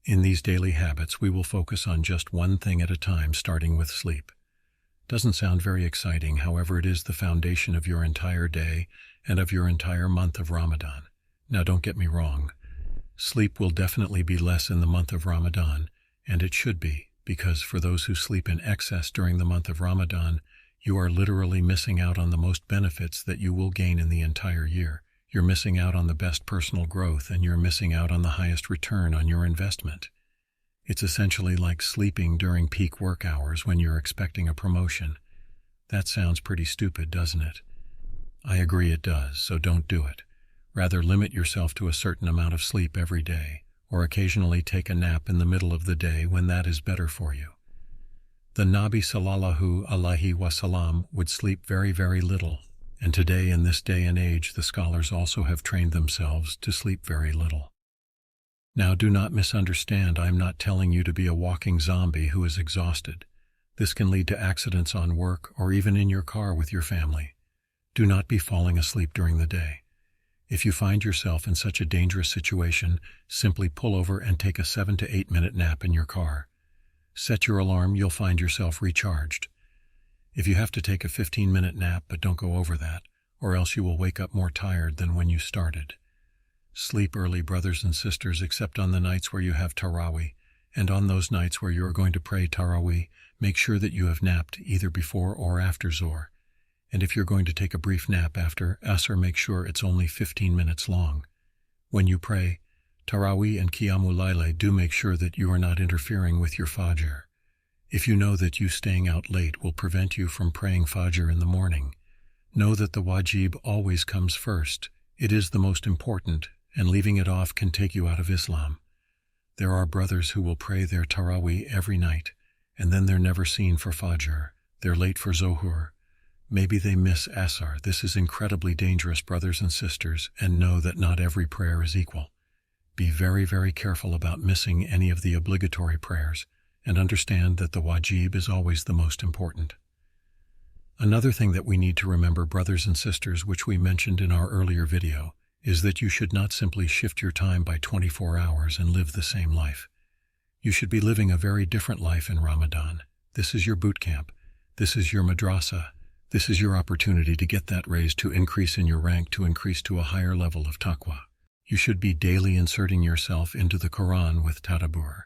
In these daily habits, we will focus on just one thing at a time, starting with sleep. Doesn't sound very exciting, however, it is the foundation of your entire day and of your entire month of Ramadan. Now, don't get me wrong. Sleep will definitely be less in the month of Ramadan, and it should be, because for those who sleep in excess during the month of Ramadan, you are literally missing out on the most benefits that you will gain in the entire year. You're missing out on the best personal growth, and you're missing out on the highest return on your investment. It's essentially like sleeping during peak work hours when you're expecting a promotion. That sounds pretty stupid, doesn't it? I agree it does, so don't do it. Rather, limit yourself to a certain amount of sleep every day, or occasionally take a nap in the middle of the day when that is better for you. The Nabi sallallahu alaihi wasallam would sleep very, very little, and today, in this day and age, the scholars also have trained themselves to sleep very little. Now, do not misunderstand, I am not telling you to be a walking zombie who is exhausted. This can lead to accidents on work or even in your car with your family. Do not be falling asleep during the day. If you find yourself in such a dangerous situation, simply pull over and take a 7 to 8 minute nap in your car. Set your alarm, you'll find yourself recharged. If you have to take a 15-minute nap, but don't go over that, or else you will wake up more tired than when you started. Sleep early, brothers and sisters, except on the nights where you have Tarawih, and on those nights where you are going to pray Tarawih, make sure that you have napped either before or after Zohr. And if you're going to take a brief nap after Asr, make sure it's only 15 minutes long. When you pray Tarawih and Qiyamul Layl, do make sure that you are not interfering with your Fajr. If you know that you staying out late will prevent you from praying Fajr in the morning, know that the wajib always comes first. It is the most important, and leaving it off can take you out of Islam. There are brothers who will pray their Tarawih every night, and then they're never seen for Fajr. They're late for Zohur. Maybe they miss Asr. This is incredibly dangerous, brothers and sisters, and know that not every prayer is equal. Be very, very careful about missing any of the obligatory prayers, and understand that the wajib is always the most important. Another thing that we need to remember, brothers and sisters, which we mentioned in our earlier video, is that you should not simply shift your time by 24 hours and live the same life. You should be living a very different life in Ramadan. This is your boot camp. This is your madrasa. This is your opportunity to get that raise, to increase in your rank, to increase to a higher level of taqwa. You should be daily inserting yourself into the Quran with tadabbur.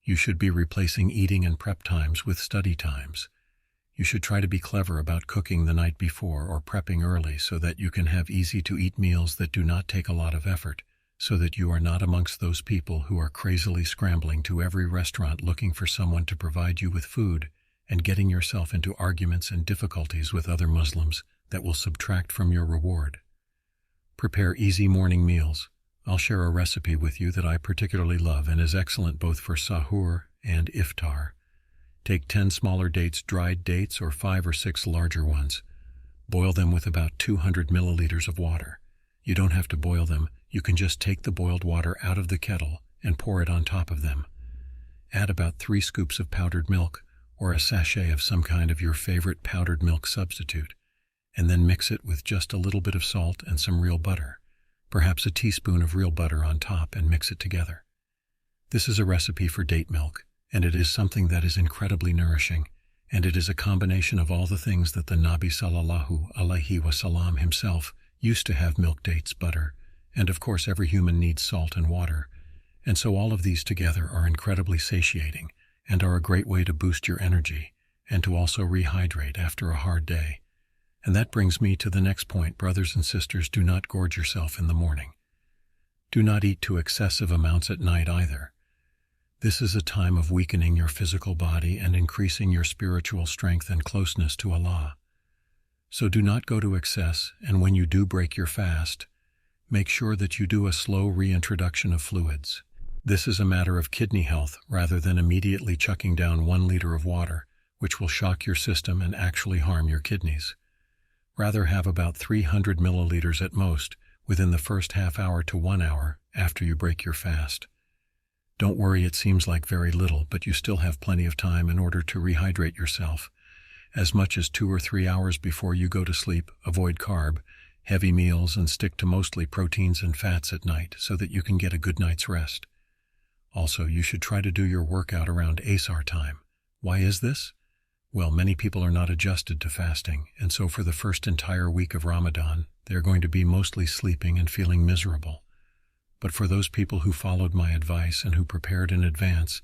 You should be replacing eating and prep times with study times. You should try to be clever about cooking the night before or prepping early so that you can have easy-to-eat meals that do not take a lot of effort, so that you are not amongst those people who are crazily scrambling to every restaurant looking for someone to provide you with food and getting yourself into arguments and difficulties with other Muslims that will subtract from your reward. Prepare easy morning meals. I'll share a recipe with you that I particularly love and is excellent both for sahur and iftar. Take 10 smaller dates, dried dates, or 5 or 6 larger ones. Boil them with about 200 milliliters of water. You don't have to boil them. You can just take the boiled water out of the kettle and pour it on top of them. Add about 3 scoops of powdered milk or a sachet of some kind of your favorite powdered milk substitute, and then mix it with just a little bit of salt and some real butter. Perhaps a teaspoon of real butter on top, and mix it together. This is a recipe for date milk, and it is something that is incredibly nourishing, and it is a combination of all the things that the Nabi sallallahu alaihi wasallam himself used to have: milk, dates, butter, and of course every human needs salt and water, and so all of these together are incredibly satiating and are a great way to boost your energy and to also rehydrate after a hard day. And that brings me to the next point, brothers and sisters, do not gorge yourself in the morning. Do not eat to excessive amounts at night either. This is a time of weakening your physical body and increasing your spiritual strength and closeness to Allah. So do not go to excess, and when you do break your fast, make sure that you do a slow reintroduction of fluids. This is a matter of kidney health rather than immediately chucking down 1 liter of water, which will shock your system and actually harm your kidneys. Rather have about 300 milliliters at most within the first half hour to 1 hour after you break your fast. Don't worry, it seems like very little, but you still have plenty of time in order to rehydrate yourself. As much as 2 or 3 hours before you go to sleep, avoid carb, heavy meals, and stick to mostly proteins and fats at night so that you can get a good night's rest. Also, you should try to do your workout around Asar time. Why is this? Well, many people are not adjusted to fasting, and so for the first entire week of Ramadan, they are going to be mostly sleeping and feeling miserable. But for those people who followed my advice and who prepared in advance,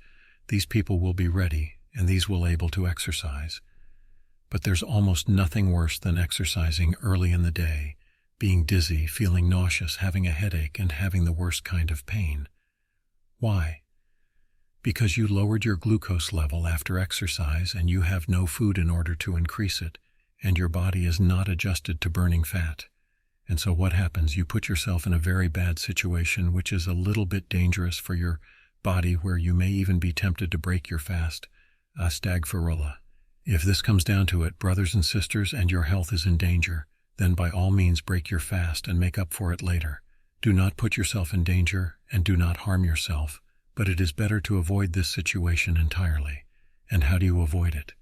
these people will be ready, and these will able to exercise. But there's almost nothing worse than exercising early in the day, being dizzy, feeling nauseous, having a headache, and having the worst kind of pain. Why? Because you lowered your glucose level after exercise and you have no food in order to increase it, and your body is not adjusted to burning fat. And so what happens? You put yourself in a very bad situation, which is a little bit dangerous for your body, where you may even be tempted to break your fast. Astagfirullah. If this comes down to it, brothers and sisters, and your health is in danger, then by all means break your fast and make up for it later. Do not put yourself in danger and do not harm yourself, but it is better to avoid this situation entirely. And how do you avoid it?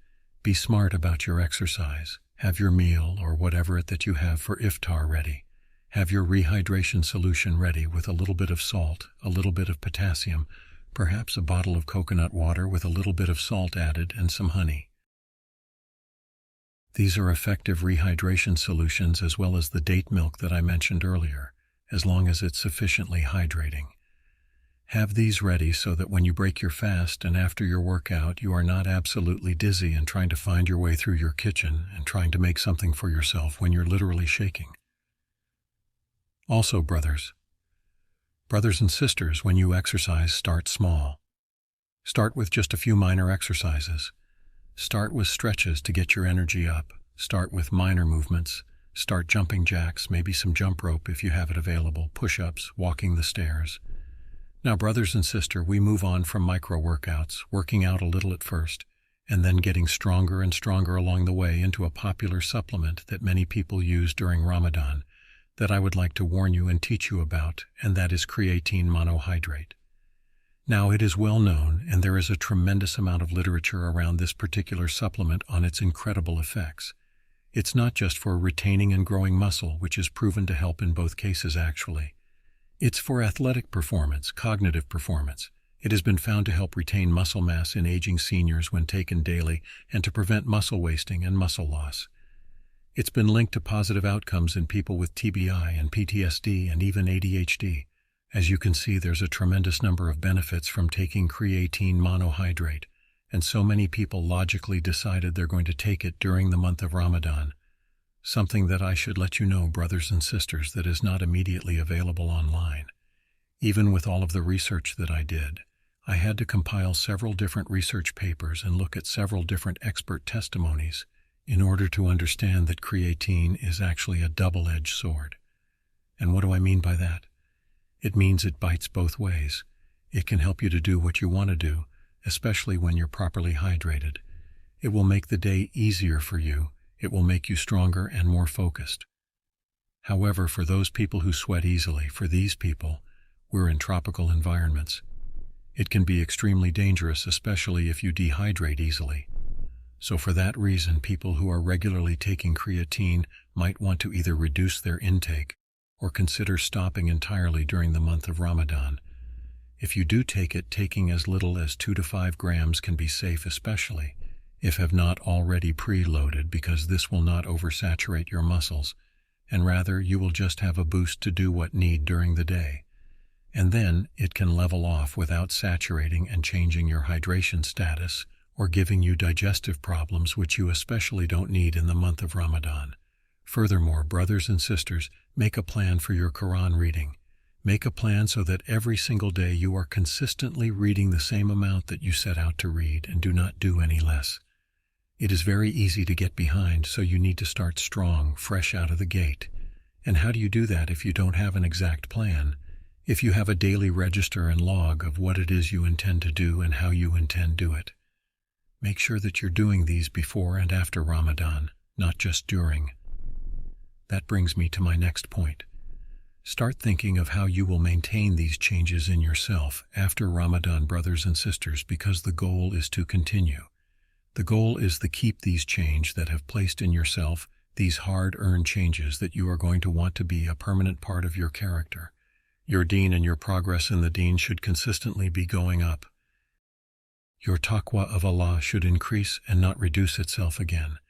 Be smart about your exercise. Have your meal or whatever it that you have for iftar ready. Have your rehydration solution ready with a little bit of salt, a little bit of potassium, perhaps a bottle of coconut water with a little bit of salt added and some honey. These are effective rehydration solutions, as well as the date milk that I mentioned earlier, as long as it's sufficiently hydrating. Have these ready so that when you break your fast and after your workout, you are not absolutely dizzy and trying to find your way through your kitchen and trying to make something for yourself when you're literally shaking. Also, brothers and sisters, when you exercise, start small. Start with just a few minor exercises. Start with stretches to get your energy up. Start with minor movements. Start jumping jacks, maybe some jump rope if you have it available, push-ups, walking the stairs. Now, brothers and sisters, we move on from micro workouts, working out a little at first, and then getting stronger and stronger along the way into a popular supplement that many people use during Ramadan that I would like to warn you and teach you about, and that is creatine monohydrate. Now, it is well known, and there is a tremendous amount of literature around this particular supplement on its incredible effects. It's not just for retaining and growing muscle, which is proven to help in both cases actually. It's for athletic performance, cognitive performance. It has been found to help retain muscle mass in aging seniors when taken daily and to prevent muscle wasting and muscle loss. It's been linked to positive outcomes in people with TBI and PTSD and even ADHD. As you can see, there's a tremendous number of benefits from taking creatine monohydrate, and so many people logically decided they're going to take it during the month of Ramadan. Something that I should let you know, brothers and sisters, that is not immediately available online. Even with all of the research that I did, I had to compile several different research papers and look at several different expert testimonies in order to understand that creatine is actually a double-edged sword. And what do I mean by that? It means it bites both ways. It can help you to do what you want to do, especially when you're properly hydrated. It will make the day easier for you. It will make you stronger and more focused. However, for those people who sweat easily, for these people, we're in tropical environments. It can be extremely dangerous, especially if you dehydrate easily. So for that reason, people who are regularly taking creatine might want to either reduce their intake or consider stopping entirely during the month of Ramadan. If you do take it, taking as little as 2 to 5 grams can be safe, especially if have not already preloaded, because this will not oversaturate your muscles, and rather you will just have a boost to do what need during the day. And then it can level off without saturating and changing your hydration status or giving you digestive problems, which you especially don't need in the month of Ramadan. Furthermore, brothers and sisters, make a plan for your Quran reading. Make a plan so that every single day you are consistently reading the same amount that you set out to read and do not do any less. It is very easy to get behind, so you need to start strong, fresh out of the gate. And how do you do that if you don't have an exact plan? If you have a daily register and log of what it is you intend to do and how you intend to do it. Make sure that you're doing these before and after Ramadan, not just during. That brings me to my next point. Start thinking of how you will maintain these changes in yourself after Ramadan, brothers and sisters, because the goal is to continue. The goal is to keep these changes that have placed in yourself, these hard-earned changes that you are going to want to be a permanent part of your character. Your deen and your progress in the deen should consistently be going up. Your taqwa of Allah should increase and not reduce itself again.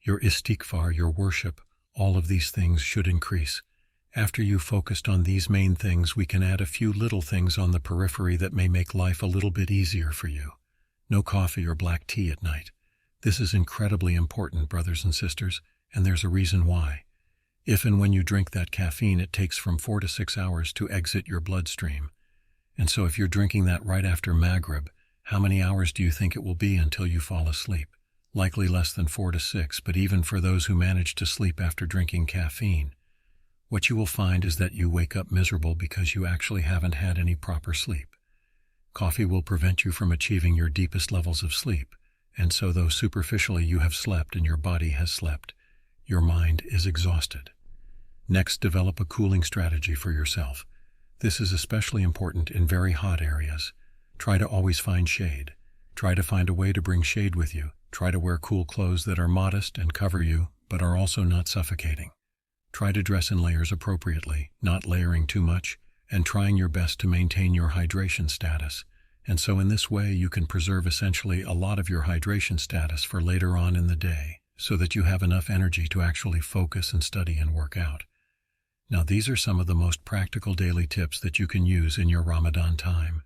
Your istighfar, your worship, all of these things should increase. After you've focused on these main things, we can add a few little things on the periphery that may make life a little bit easier for you. No coffee or black tea at night. This is incredibly important, brothers and sisters, and there's a reason why. If and when you drink that caffeine, it takes from 4 to 6 hours to exit your bloodstream. And so if you're drinking that right after Maghrib, how many hours do you think it will be until you fall asleep? Likely less than 4 to 6, but even for those who manage to sleep after drinking caffeine, what you will find is that you wake up miserable because you actually haven't had any proper sleep. Coffee will prevent you from achieving your deepest levels of sleep, and so though superficially you have slept and your body has slept, your mind is exhausted. Next, develop a cooling strategy for yourself. This is especially important in very hot areas. Try to always find shade. Try to find a way to bring shade with you. Try to wear cool clothes that are modest and cover you, but are also not suffocating. Try to dress in layers appropriately, not layering too much, and trying your best to maintain your hydration status. And so in this way you can preserve essentially a lot of your hydration status for later on in the day, so that you have enough energy to actually focus and study and work out. Now these are some of the most practical daily tips that you can use in your Ramadan time.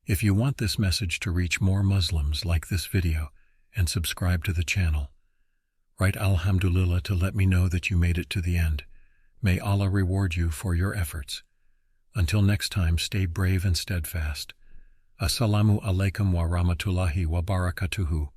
If you want this message to reach more Muslims, like this video and subscribe to the channel. Write Alhamdulillah to let me know that you made it to the end. May Allah reward you for your efforts. Until next time, stay brave and steadfast. Assalamu alaikum wa rahmatullahi wa barakatuhu.